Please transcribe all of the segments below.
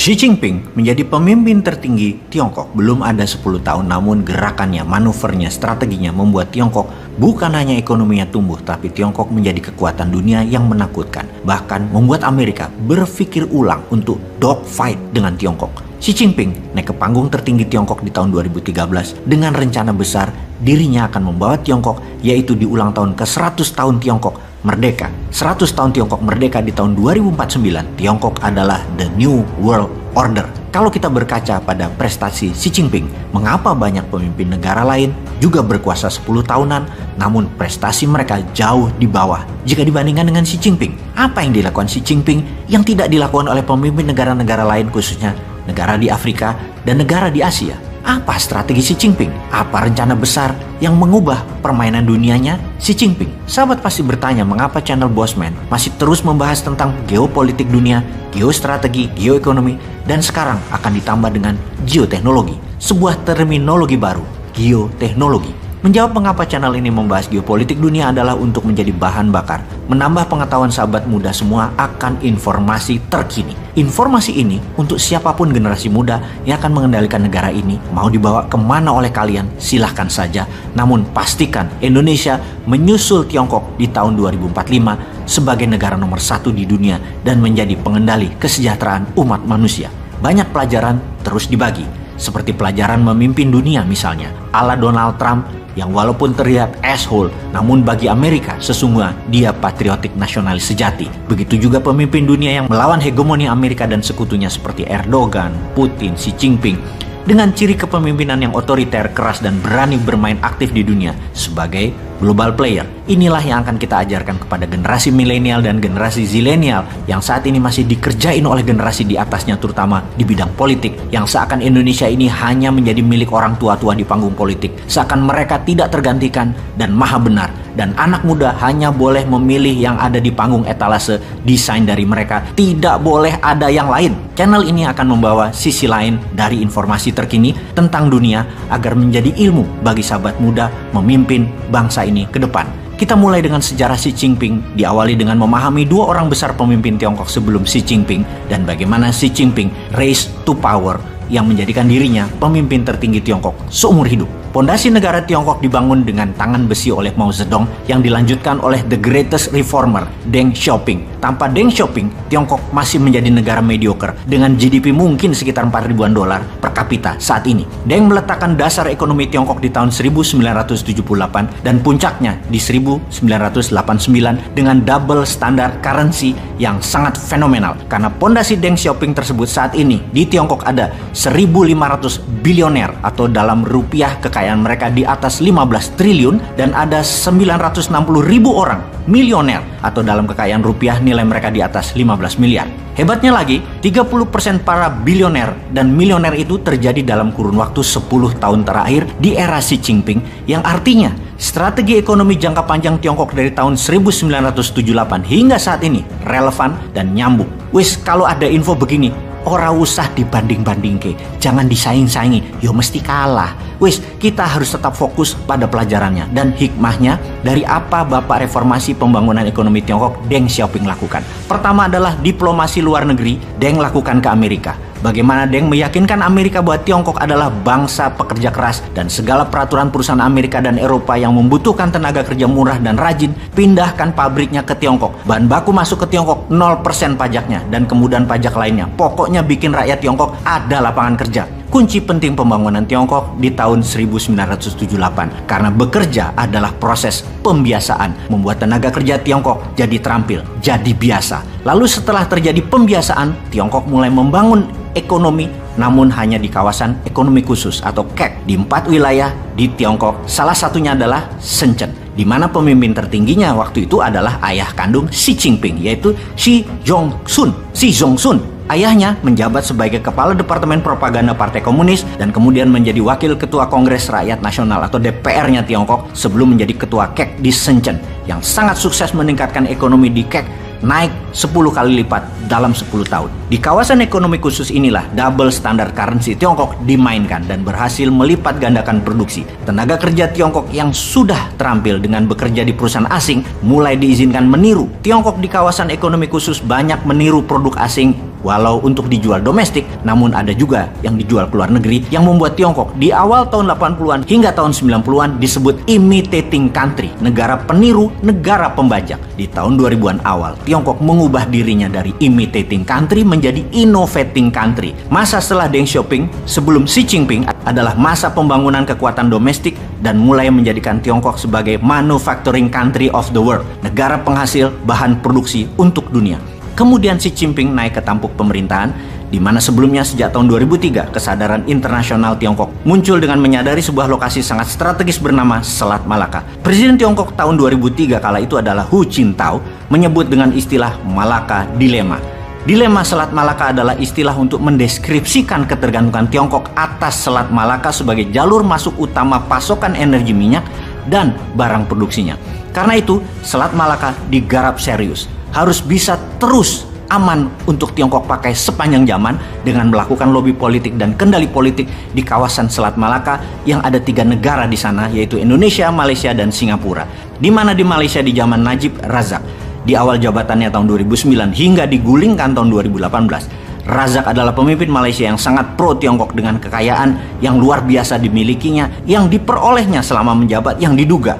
Xi Jinping menjadi pemimpin tertinggi Tiongkok belum ada 10 tahun, namun gerakannya, manuvernya, strateginya membuat Tiongkok bukan hanya ekonominya tumbuh, tapi Tiongkok menjadi kekuatan dunia yang menakutkan. Bahkan membuat Amerika berpikir ulang untuk dogfight dengan Tiongkok. Xi Jinping naik ke panggung tertinggi Tiongkok di tahun 2013 dengan rencana besar dirinya akan membawa Tiongkok, yaitu di ulang tahun ke-100 tahun Tiongkok merdeka. 100 tahun Tiongkok merdeka di tahun 2049, Tiongkok adalah the new world order. Kalau kita berkaca pada prestasi Xi Jinping, mengapa banyak pemimpin negara lain juga berkuasa 10 tahunan, namun prestasi mereka jauh di bawah jika dibandingkan dengan Xi Jinping? Apa yang dilakukan Xi Jinping yang tidak dilakukan oleh pemimpin negara-negara lain, khususnya negara di Afrika dan negara di Asia? Apa strategi Xi Jinping? Apa rencana besar yang mengubah permainan dunianya Xi Jinping? Sahabat pasti bertanya mengapa channel Bosman masih terus membahas tentang geopolitik dunia, geostrategi, geoekonomi, dan sekarang akan ditambah dengan geoteknologi. Sebuah terminologi baru, geoteknologi. Menjawab mengapa channel ini membahas geopolitik dunia adalah untuk menjadi bahan bakar, menambah pengetahuan sahabat muda semua akan informasi terkini. Informasi ini untuk siapapun generasi muda yang akan mengendalikan negara ini, mau dibawa kemana oleh kalian, silahkan saja. Namun pastikan Indonesia menyusul Tiongkok di tahun 2045 sebagai negara nomor 1 di dunia dan menjadi pengendali kesejahteraan umat manusia. Banyak pelajaran terus dibagi, seperti pelajaran memimpin dunia misalnya, ala Donald Trump, yang walaupun terlihat asshole, namun bagi Amerika sesungguhnya dia patriotik nasionalis sejati. Begitu juga pemimpin dunia yang melawan hegemoni Amerika dan sekutunya seperti Erdogan, Putin, Xi Jinping, dengan ciri kepemimpinan yang otoriter, keras, dan berani bermain aktif di dunia sebagai global player. Inilah yang akan kita ajarkan kepada generasi milenial dan generasi zilenial yang saat ini masih dikerjain oleh generasi di atasnya, terutama di bidang politik, yang seakan Indonesia ini hanya menjadi milik orang tua-tua di panggung politik, seakan mereka tidak tergantikan dan maha benar, dan anak muda hanya boleh memilih yang ada di panggung etalase desain dari mereka, tidak boleh ada yang lain. Channel ini akan membawa sisi lain dari informasi terkini tentang dunia agar menjadi ilmu bagi sahabat muda memimpin bangsa ini ke depan. Kita mulai dengan sejarah Xi Jinping, diawali dengan memahami dua orang besar pemimpin Tiongkok sebelum Xi Jinping dan bagaimana Xi Jinping rise to power yang menjadikan dirinya pemimpin tertinggi Tiongkok seumur hidup. Pondasi negara Tiongkok dibangun dengan tangan besi oleh Mao Zedong yang dilanjutkan oleh the greatest reformer, Deng Xiaoping. Tanpa Deng Xiaoping, Tiongkok masih menjadi negara mediocre dengan GDP mungkin sekitar 4 ribuan dolar per kapita saat ini. Deng meletakkan dasar ekonomi Tiongkok di tahun 1978 dan puncaknya di 1989 dengan double standard currency yang sangat fenomenal. Karena pondasi Deng Xiaoping tersebut saat ini di Tiongkok ada 1.500 bilioner atau dalam rupiah kekayaan mereka di atas 15 triliun dan ada 960 ribu orang milioner atau dalam kekayaan rupiah nilai mereka di atas 15 miliar. Hebatnya lagi, 30% para bilioner dan milioner itu terjadi dalam kurun waktu 10 tahun terakhir di era Xi Jinping, yang artinya strategi ekonomi jangka panjang Tiongkok dari tahun 1978 hingga saat ini relevan dan nyambung. Wis, kalau ada info begini, ora usah dibanding-banding ke, jangan disaing-saingi, yo mesti kalah. Wis, kita harus tetap fokus pada pelajarannya dan hikmahnya dari apa Bapak Reformasi Pembangunan Ekonomi Tiongkok Deng Xiaoping lakukan. Pertama adalah diplomasi luar negeri Deng lakukan ke Amerika. Bagaimana Deng meyakinkan Amerika bahwa Tiongkok adalah bangsa pekerja keras dan segala peraturan perusahaan Amerika dan Eropa yang membutuhkan tenaga kerja murah dan rajin, pindahkan pabriknya ke Tiongkok. Bahan baku masuk ke Tiongkok 0% pajaknya dan kemudahan pajak lainnya. Pokoknya bikin rakyat Tiongkok ada lapangan kerja. Kunci penting pembangunan Tiongkok di tahun 1978 karena bekerja adalah proses pembiasaan, membuat tenaga kerja Tiongkok jadi terampil, jadi biasa. Lalu setelah terjadi pembiasaan, Tiongkok mulai membangun ekonomi, namun hanya di kawasan ekonomi khusus atau KEK di 4 wilayah di Tiongkok. Salah satunya adalah Shenzhen, di mana pemimpin tertingginya waktu itu adalah ayah kandung Xi Jinping, yaitu Xi Zhongsun. Ayahnya menjabat sebagai Kepala Departemen Propaganda Partai Komunis dan kemudian menjadi Wakil Ketua Kongres Rakyat Nasional atau DPR-nya Tiongkok sebelum menjadi Ketua KEK di Shenzhen, yang sangat sukses meningkatkan ekonomi di KEK naik 10 kali lipat dalam 10 tahun. Di kawasan ekonomi khusus inilah double standard currency Tiongkok dimainkan dan berhasil melipat gandakan produksi. Tenaga kerja Tiongkok yang sudah terampil dengan bekerja di perusahaan asing mulai diizinkan meniru. Tiongkok di kawasan ekonomi khusus banyak meniru produk asing Walau untuk dijual domestik, namun ada juga yang dijual ke luar negeri yang membuat Tiongkok di awal tahun 80-an hingga tahun 90-an disebut imitating country, negara peniru, negara pembajak. Di tahun 2000-an awal, Tiongkok mengubah dirinya dari imitating country menjadi innovating country. Masa setelah Deng Xiaoping sebelum Xi Jinping adalah masa pembangunan kekuatan domestik dan mulai menjadikan Tiongkok sebagai manufacturing country of the world, negara penghasil bahan produksi untuk dunia. Kemudian Xi Jinping naik ke tampuk pemerintahan, di mana sebelumnya sejak tahun 2003 kesadaran internasional Tiongkok muncul dengan menyadari sebuah lokasi sangat strategis bernama Selat Malaka. Presiden Tiongkok tahun 2003 kala itu adalah Hu Jintao menyebut dengan istilah Malaka Dilema. Dilema Selat Malaka adalah istilah untuk mendeskripsikan ketergantungan Tiongkok atas Selat Malaka sebagai jalur masuk utama pasokan energi minyak dan barang produksinya. Karena itu, Selat Malaka digarap serius. Harus bisa terus aman untuk Tiongkok pakai sepanjang zaman dengan melakukan lobi politik dan kendali politik di kawasan Selat Malaka yang ada 3 negara di sana, yaitu Indonesia, Malaysia, dan Singapura. Di mana di Malaysia di zaman Najib Razak di awal jabatannya tahun 2009 hingga digulingkan tahun 2018. Razak adalah pemimpin Malaysia yang sangat pro Tiongkok dengan kekayaan yang luar biasa dimilikinya, yang diperolehnya selama menjabat, yang diduga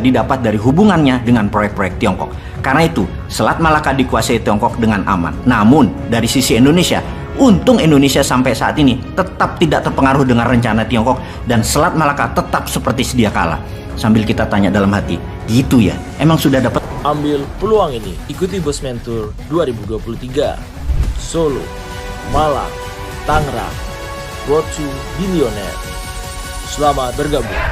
didapat dari hubungannya dengan proyek-proyek Tiongkok. Karena itu, Selat Malaka dikuasai Tiongkok dengan aman. Namun, dari sisi Indonesia, untung Indonesia sampai saat ini tetap tidak terpengaruh dengan rencana Tiongkok dan Selat Malaka tetap seperti sedia kala. Sambil kita tanya dalam hati, gitu ya? Emang sudah dapat? Ambil peluang ini, ikuti Bosman Tour 2023. Solo, Malang, Tangerang, Road to Billionaire. Selamat bergabung.